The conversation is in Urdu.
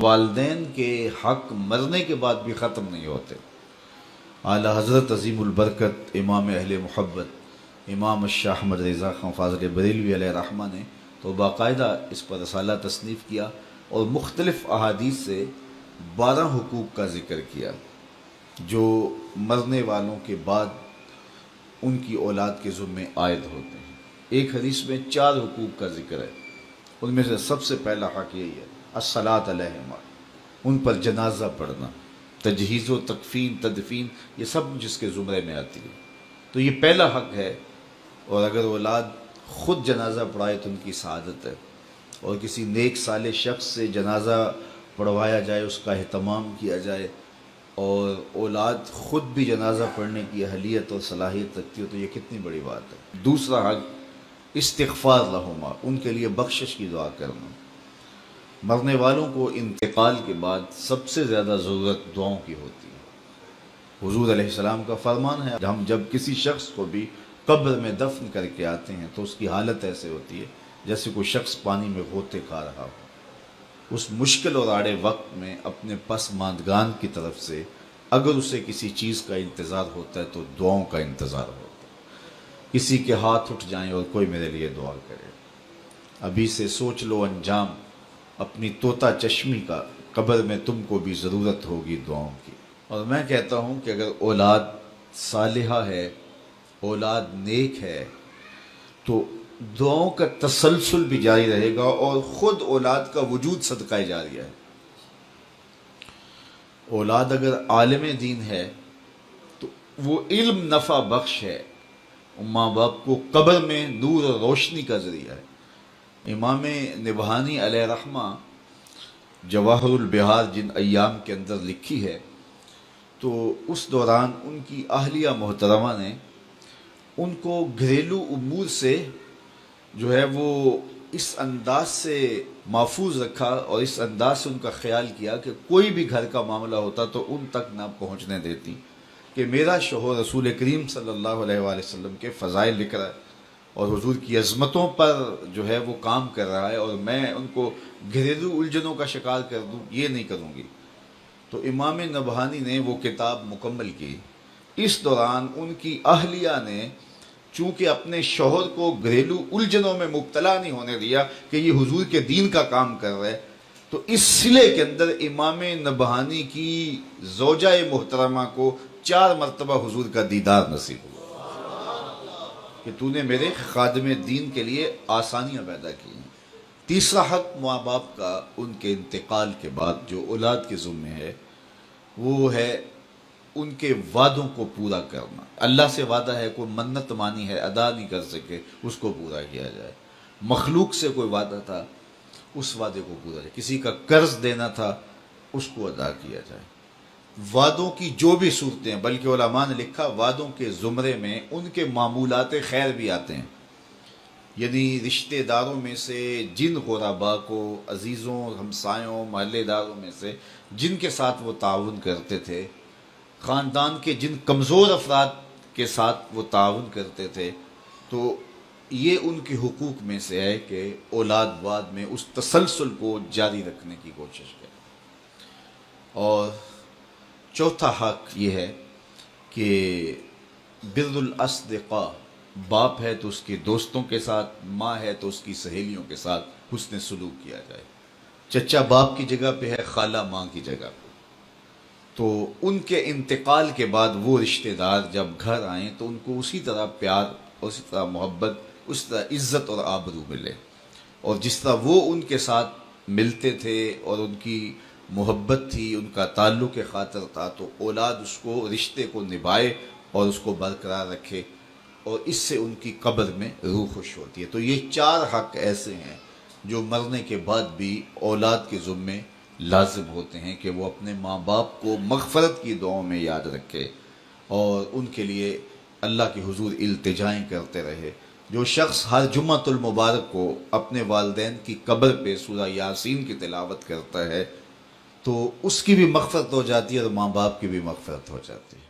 والدین کے حق مرنے کے بعد بھی ختم نہیں ہوتے۔ اعلیٰ حضرت عظیم البرکت امام اہل محبت امام شاہ احمد رضا خان فاضل بریلوی علیہ رحمہ نے تو باقاعدہ اس پر رسالہ تصنیف کیا اور مختلف احادیث سے 12 حقوق کا ذکر کیا جو مرنے والوں کے بعد ان کی اولاد کے ذمے عائد ہوتے ہیں۔ ایک حدیث میں 4 حقوق کا ذکر ہے، ان میں سے سب سے پہلا حق یہی ہے الصلاۃ علیہما، ان پر جنازہ پڑھنا، تجہیز و تکفین تدفین یہ سب جس کے زمرے میں آتی ہے، تو یہ پہلا حق ہے۔ اور اگر اولاد خود جنازہ پڑھائے تو ان کی سعادت ہے، اور کسی نیک صالح شخص سے جنازہ پڑھوایا جائے، اس کا اہتمام کیا جائے، اور اولاد خود بھی جنازہ پڑھنے کی اہلیت اور صلاحیت رکھتی ہو تو یہ کتنی بڑی بات ہے۔ دوسرا حق استغفار لہما، ان کے لیے بخشش کی دعا کرنا۔ مرنے والوں کو انتقال کے بعد سب سے زیادہ ضرورت دعاؤں کی ہوتی ہے۔ حضور علیہ السلام کا فرمان ہے، ہم جب کسی شخص کو بھی قبر میں دفن کر کے آتے ہیں تو اس کی حالت ایسے ہوتی ہے جیسے کوئی شخص پانی میں غوطے کھا رہا ہو۔ اس مشکل اور آڑے وقت میں اپنے پسماندگان کی طرف سے اگر اسے کسی چیز کا انتظار ہوتا ہے تو دعاؤں کا انتظار ہوتا ہے۔ کسی کے ہاتھ اٹھ جائیں اور کوئی میرے لیے دعا کرے، ابھی سے سوچ لو انجام اپنی طوطا چشمی کا، قبر میں تم کو بھی ضرورت ہوگی دعاؤں کی۔ اور میں کہتا ہوں کہ اگر اولاد صالحہ ہے، اولاد نیک ہے، تو دعاؤں کا تسلسل بھی جاری رہے گا، اور خود اولاد کا وجود صدقہ جاریہ ہے۔ اولاد اگر عالم دین ہے تو وہ علم نفع بخش ہے، ماں باپ کو قبر میں نور اور روشنی کا ذریعہ ہے۔ امام نبہانی علیہ رحمہ جواہر البحار جن ایام کے اندر لکھی ہے، تو اس دوران ان کی اہلیہ محترمہ نے ان کو گھریلو امور سے جو ہے وہ اس انداز سے محفوظ رکھا اور اس انداز سے ان کا خیال کیا کہ کوئی بھی گھر کا معاملہ ہوتا تو ان تک نہ پہنچنے دیتی کہ میرا شوہر رسول کریم صلی اللہ علیہ وآلہ وسلم کے فضائل لکھ رہا ہے اور حضور کی عظمتوں پر جو ہے وہ کام کر رہا ہے، اور میں ان کو گھریلو الجھنوں کا شکار کر دوں، یہ نہیں کروں گی۔ تو امام نبہانی نے وہ کتاب مکمل کی۔ اس دوران ان کی اہلیہ نے چونکہ اپنے شوہر کو گھریلو الجھنوں میں مبتلا نہیں ہونے دیا کہ یہ حضور کے دین کا کام کر رہے، تو اس صلے کے اندر امام نبہانی کی زوجہ محترمہ کو 4 مرتبہ حضور کا دیدار نصیب ہوا کہ تو نے میرے خادم دین کے لیے آسانیاں پیدا کی ہیں۔ تیسرا حق ماں باپ کا ان کے انتقال کے بعد جو اولاد کے ذمہ ہے وہ ہے ان کے وعدوں کو پورا کرنا۔ اللہ سے وعدہ ہے، کوئی منت مانی ہے ادا نہیں کر سکے، اس کو پورا کیا جائے۔ مخلوق سے کوئی وعدہ تھا، اس وعدے کو پورا جائے۔ کسی کا قرض دینا تھا، اس کو ادا کیا جائے۔ وعدوں کی جو بھی صورتیں ہیں، بلکہ علماء نے لکھا وعدوں کے زمرے میں ان کے معمولات خیر بھی آتے ہیں، یعنی رشتہ داروں میں سے جن غرباء کو، عزیزوں، ہمسایوں، محلے داروں میں سے جن کے ساتھ وہ تعاون کرتے تھے، خاندان کے جن کمزور افراد کے ساتھ وہ تعاون کرتے تھے، تو یہ ان کے حقوق میں سے ہے کہ اولاد بعد میں اس تسلسل کو جاری رکھنے کی کوشش کرے۔ اور چوتھا حق یہ ہے کہ بر الاصدقاء، باپ ہے تو اس کے دوستوں کے ساتھ، ماں ہے تو اس کی سہیلیوں کے ساتھ حسن سلوک کیا جائے۔ چچا باپ کی جگہ پہ ہے، خالہ ماں کی جگہ پہ، تو ان کے انتقال کے بعد وہ رشتہ دار جب گھر آئیں تو ان کو اسی طرح پیار، اسی طرح محبت، اسی طرح عزت اور آبرو ملے، اور جس طرح وہ ان کے ساتھ ملتے تھے اور ان کی محبت تھی، ان کا تعلق خاطر تھا، تو اولاد اس کو، رشتے کو نبھائے اور اس کو برقرار رکھے، اور اس سے ان کی قبر میں روح خوش ہوتی ہے۔ تو یہ 4 حق ایسے ہیں جو مرنے کے بعد بھی اولاد کے ذمے لازم ہوتے ہیں کہ وہ اپنے ماں باپ کو مغفرت کی دعاؤں میں یاد رکھے اور ان کے لیے اللہ کے حضور التجائیں کرتے رہے۔ جو شخص ہر جمعۃ المبارک کو اپنے والدین کی قبر پہ سورہ یاسین کی تلاوت کرتا ہے تو اس کی بھی مغفرت ہو جاتی ہے اور ماں باپ کی بھی مغفرت ہو جاتی ہے۔